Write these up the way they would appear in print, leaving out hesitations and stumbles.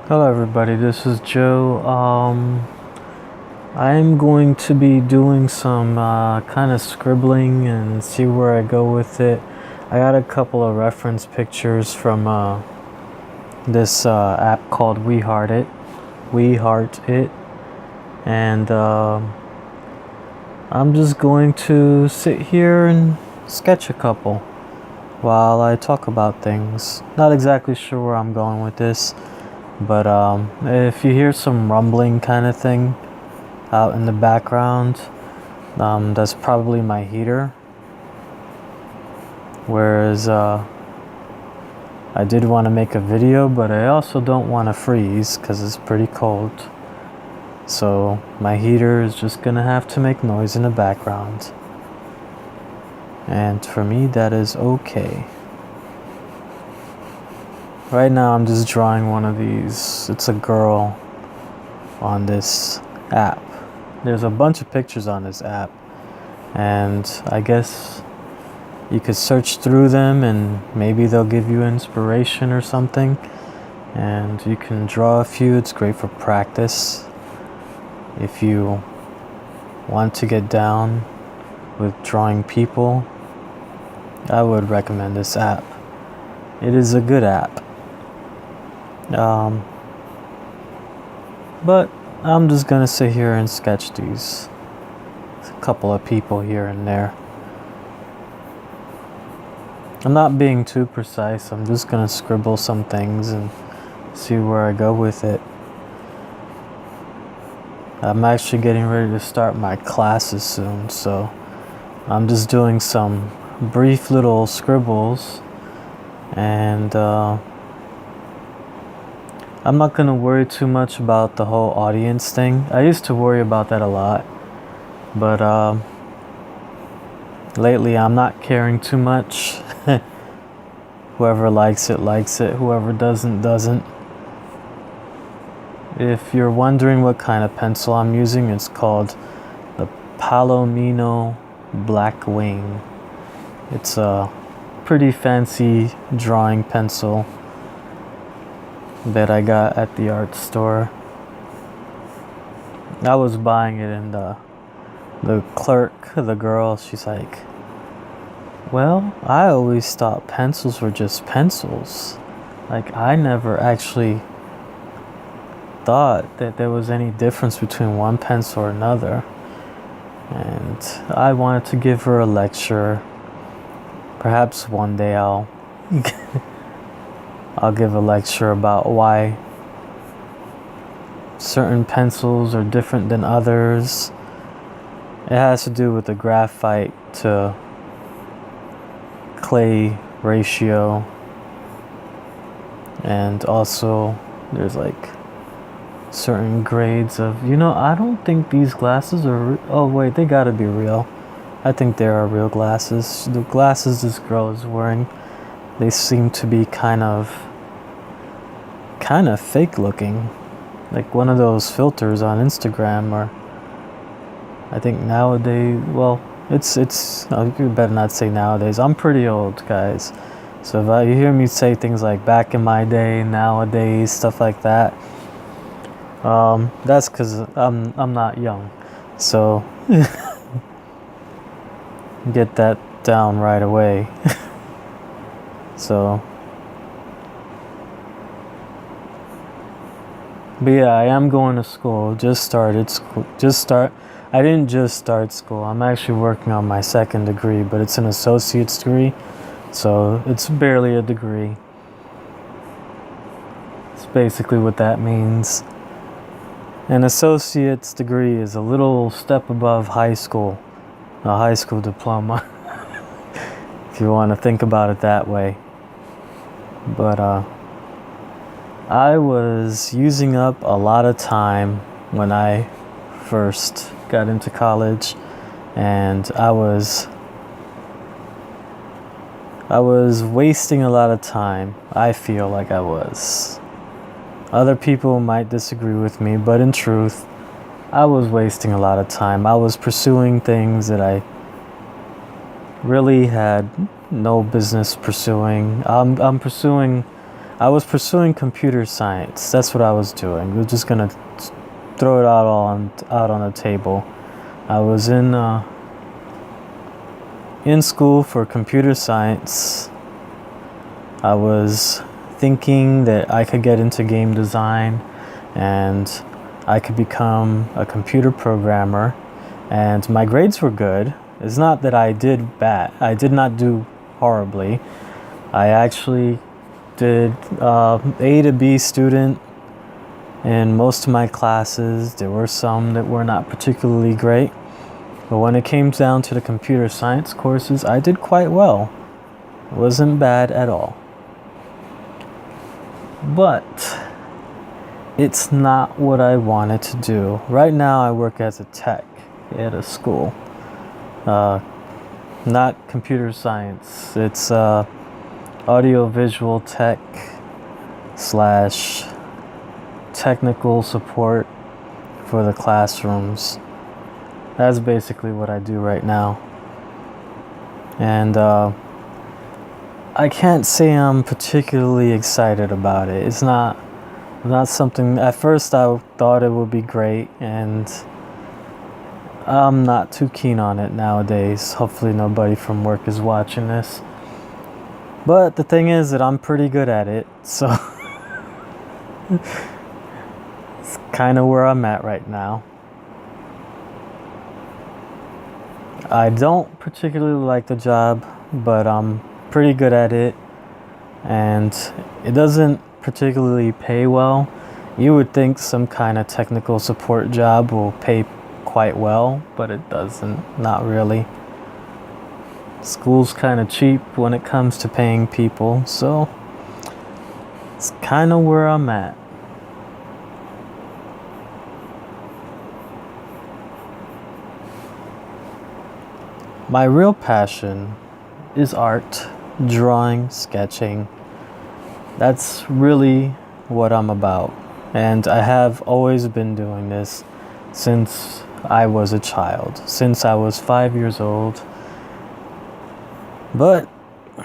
Hello everybody, this is Joe. I'm going to be doing some kind of scribbling and see where I go with it. I got a couple of reference pictures from this app called We Heart It, and I'm just going to sit here and sketch a couple while I talk about things. Not exactly sure where I'm going with this. But if you hear some rumbling kind of thing out in the background, that's probably my heater. Whereas I did want to make a video, but I also don't want to freeze because it's pretty cold. So my heater is just gonna have to make noise in the background. And for me, that is okay. Right now I'm just drawing one of these. It's a girl on this app. There's a bunch of pictures on this app, and I guess you could search through them and maybe they'll give you inspiration or something, and you can draw a few. It's great for practice. If you want to get down with drawing people, I would recommend this app. It is a good app. But I'm just gonna sit here and sketch these. A couple of people here and there. I'm not being too precise. I'm just gonna scribble some things and see where I go with it. I'm actually getting ready to start my classes soon, so I'm just doing some brief little scribbles, and I'm not going to worry too much about the whole audience thing. I used to worry about that a lot, but lately I'm not caring too much. Whoever likes it, likes it. Whoever doesn't, doesn't. If you're wondering what kind of pencil I'm using, it's called the Palomino Black Wing. It's a pretty fancy drawing pencil that I got at the art store. I was buying it, and the clerk, the girl, she's like, well, I always thought pencils were just pencils. Like, I never actually thought that there was any difference between one pencil or another. And I wanted to give her a lecture. Perhaps one day I'll give a lecture about why certain pencils are different than others. It has to do with the graphite to clay ratio, and also there's like certain grades of, I don't think these glasses are oh wait, they gotta be real. I think they are real glasses. The glasses this girl is wearing, they seem to be kind of fake looking, like one of those filters on Instagram, or I think nowadays, well, it's you better not say nowadays. I'm pretty old, guys, so if you hear me say things like back in my day, nowadays, stuff like that, that's because I'm not young, so get that down right away. So, but yeah, I am going to school. I didn't just start school. I'm actually working on my second degree, but it's an associate's degree, so it's barely a degree. It's basically what that means. An associate's degree is a little step above high school, a high school diploma, if you want to think about it that way. But I was using up a lot of time when I first got into college, and I was wasting a lot of time. I feel like I was. Other people might disagree with me, but in truth, I was wasting a lot of time. I was pursuing things that I really had no business pursuing. I'm pursuing I was pursuing computer science. That's what I was doing. We're just gonna throw it out on the table. I was in school for computer science. I was thinking that I could get into game design and I could become a computer programmer, and my grades were good. It's not that I did bad. I did not do horribly. I actually did A to B student in most of my classes. There were some that were not particularly great, but when it came down to the computer science courses, I did quite well. It wasn't bad at all. But it's not what I wanted to do. Right now I work as a tech at a school. Not computer science. It's audio-visual tech / technical support for the classrooms. That's basically what I do right now. And I can't say I'm particularly excited about it. It's not something. At first I thought it would be great, and I'm not too keen on it nowadays. Hopefully nobody from work is watching this. But the thing is that I'm pretty good at it, so it's kind of where I'm at right now. I don't particularly like the job, but I'm pretty good at it, and it doesn't particularly pay well. You would think some kind of technical support job will pay quite well, but it doesn't. Not really. School's kind of cheap when it comes to paying people, so it's kind of where I'm at. My real passion is art, drawing, sketching. That's really what I'm about. And I have always been doing this since I was a child, since I was 5 years old. But,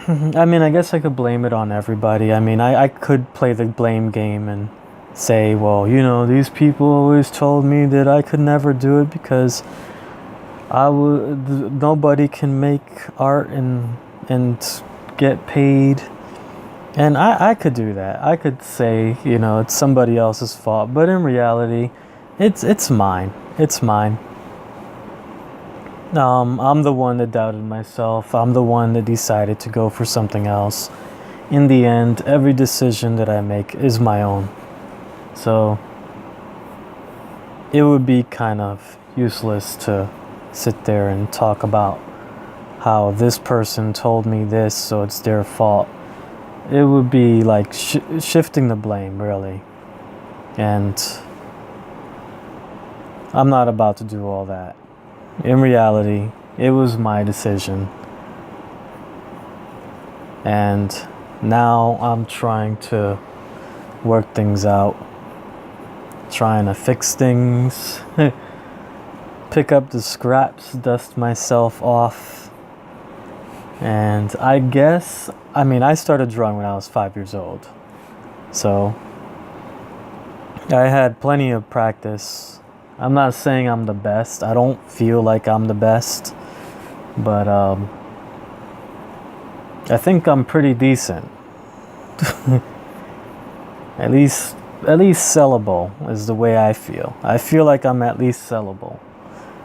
I mean, I guess I could blame it on everybody. I mean, I could play the blame game and say, well, you know, these people always told me that I could never do it because nobody can make art and get paid. And I could do that. I could say, you know, it's somebody else's fault. But in reality, it's mine. It's mine. I'm the one that doubted myself. I'm the one that decided to go for something else. In the end, every decision that I make is my own. So it would be kind of useless to sit there and talk about how this person told me this, so it's their fault. It would be like shifting the blame, really. And I'm not about to do all that. In reality, it was my decision. And now I'm trying to work things out, trying to fix things, pick up the scraps, dust myself off. And I guess, I mean, I started drawing when I was 5 years old. So I had plenty of practice. I'm not saying I'm the best. I don't feel like I'm the best. But I think I'm pretty decent. At least sellable is the way I feel. I feel like I'm at least sellable.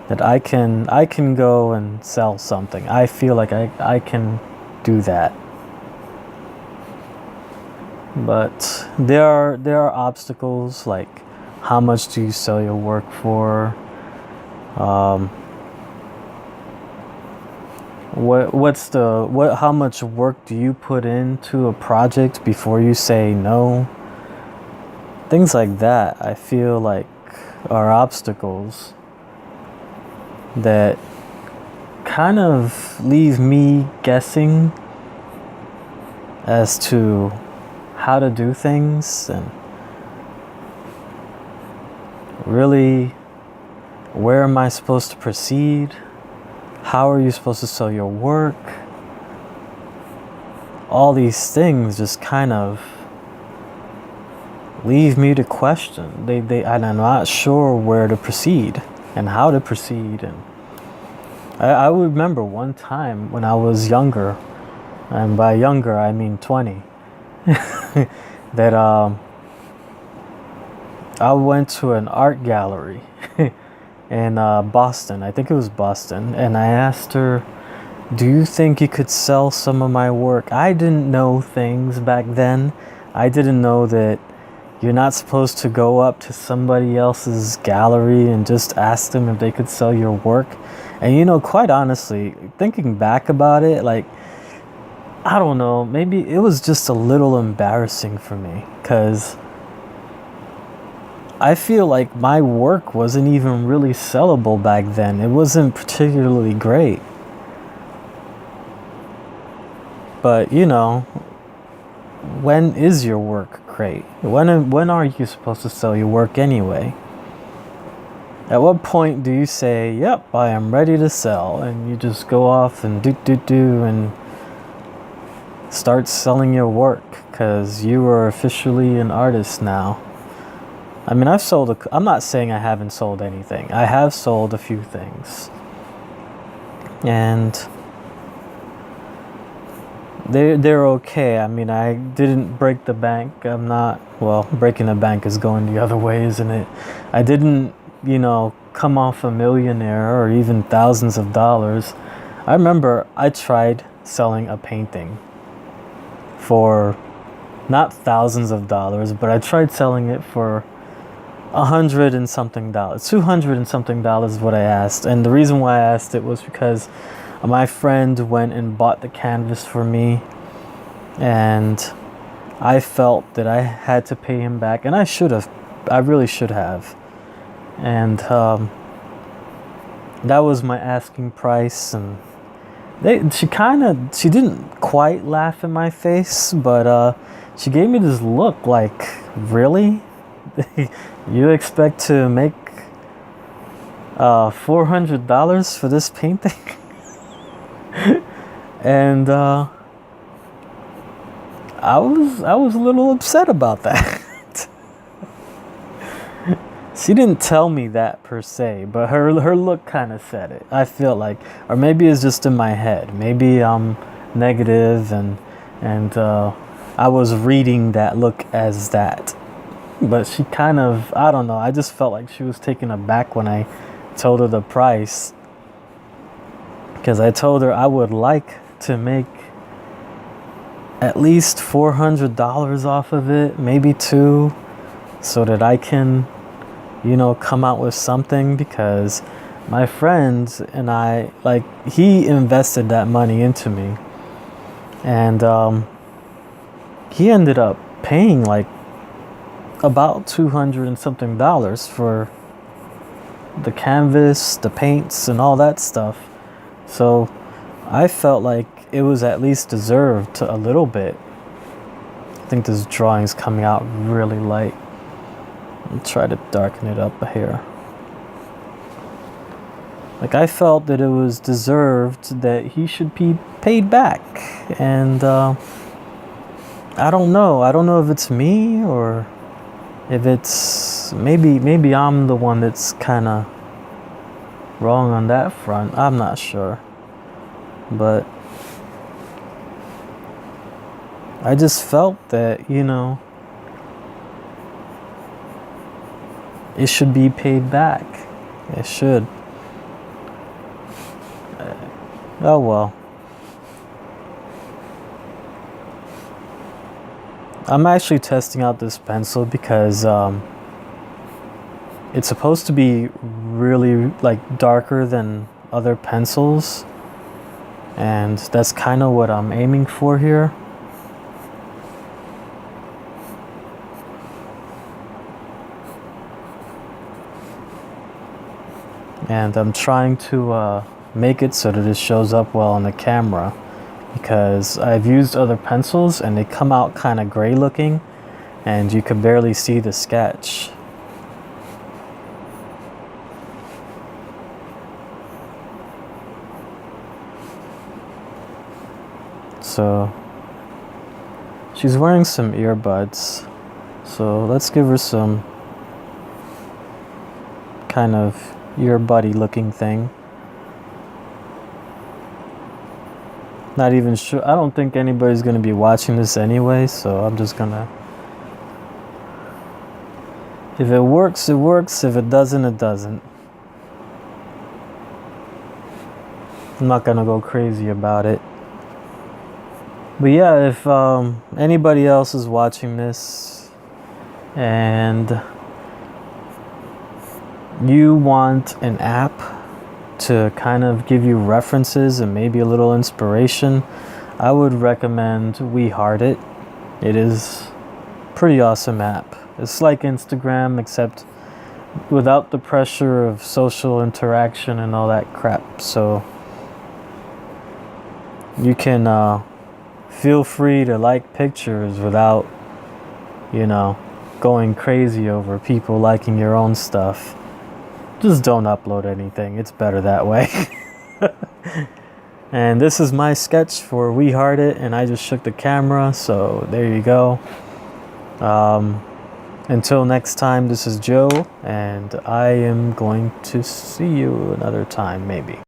That I can go and sell something. I feel like I can do that. But there are obstacles, like how much do you sell your work for? How much work do you put into a project before you say no? Things like that, I feel like, are obstacles that kind of leave me guessing as to how to do things, and really, where am I supposed to proceed? How are you supposed to sell your work? All these things just kind of leave me to question. And I'm not sure where to proceed and how to proceed. And I remember one time when I was younger, and by younger I mean 20, that I went to an art gallery in Boston. I think it was Boston, and I asked her, "Do you think you could sell some of my work?" I didn't know things back then. I didn't know that you're not supposed to go up to somebody else's gallery and just ask them if they could sell your work. And quite honestly, thinking back about it, like, I don't know, maybe it was just a little embarrassing for me, because I feel like my work wasn't even really sellable back then. It wasn't particularly great. But when is your work great? When are you supposed to sell your work anyway? At what point do you say, "Yep, I am ready to sell," and you just go off and do and start selling your work because you are officially an artist now? I mean, I'm not saying I haven't sold anything. I have sold a few things, and they're okay. I mean, I didn't break the bank. I'm not, well, breaking the bank is going the other way, isn't it? I didn't, come off a millionaire or even thousands of dollars. I remember I tried selling a painting for not thousands of dollars, but I tried selling it for $100 and something, $200 and something is what I asked. And the reason why I asked it was because my friend went and bought the canvas for me, and I felt that I had to pay him back, and I really should have. And that was my asking price, and she didn't quite laugh in my face, but she gave me this look like, "Really? You expect to make $400 for this painting?" And I was a little upset about that. She didn't tell me that per se, but her look kind of said it. I feel like, or maybe it's just in my head. Maybe I'm negative, and I was reading that look as that. But she kind of, I don't know, I just felt like she was taken aback when I told her the price. Because I told her I would like to make at least $400 off of it, maybe $2, so that I can, come out with something. Because my friend and I, like, he invested that money into me, and he ended up paying like about $200 and something for the canvas, the paints, and all that stuff. So I felt like it was at least deserved a little bit. I think this drawing's coming out really light. I'll try to darken it up here. Like, I felt that it was deserved, that he should be paid back. And I don't know if it's me, or if it's maybe I'm the one that's kind of wrong on that front. I'm not sure, but I just felt that it should be paid back. It should. Oh well. I'm actually testing out this pencil because it's supposed to be really like darker than other pencils, and that's kind of what I'm aiming for here. And I'm trying to make it so that it shows up well on the camera, because I've used other pencils and they come out kind of gray looking, and you can barely see the sketch. So she's wearing some earbuds, So let's give her some kind of ear buddy looking thing. Not even sure. I don't think anybody's going to be watching this anyway, so I'm just going to... If it works, it works. If it doesn't, it doesn't. I'm not going to go crazy about it. But yeah, if anybody else is watching this and you want an app to kind of give you references and maybe a little inspiration, I would recommend We Heart It. It is a pretty awesome app. It's like Instagram, except without the pressure of social interaction and all that crap. So you can feel free to like pictures without, going crazy over people liking your own stuff. Just don't upload anything. It's better that way. And this is my sketch for We Heart It, and I just shook the camera, so there you go. Until next time, this is Joe, and I am going to see you another time, maybe.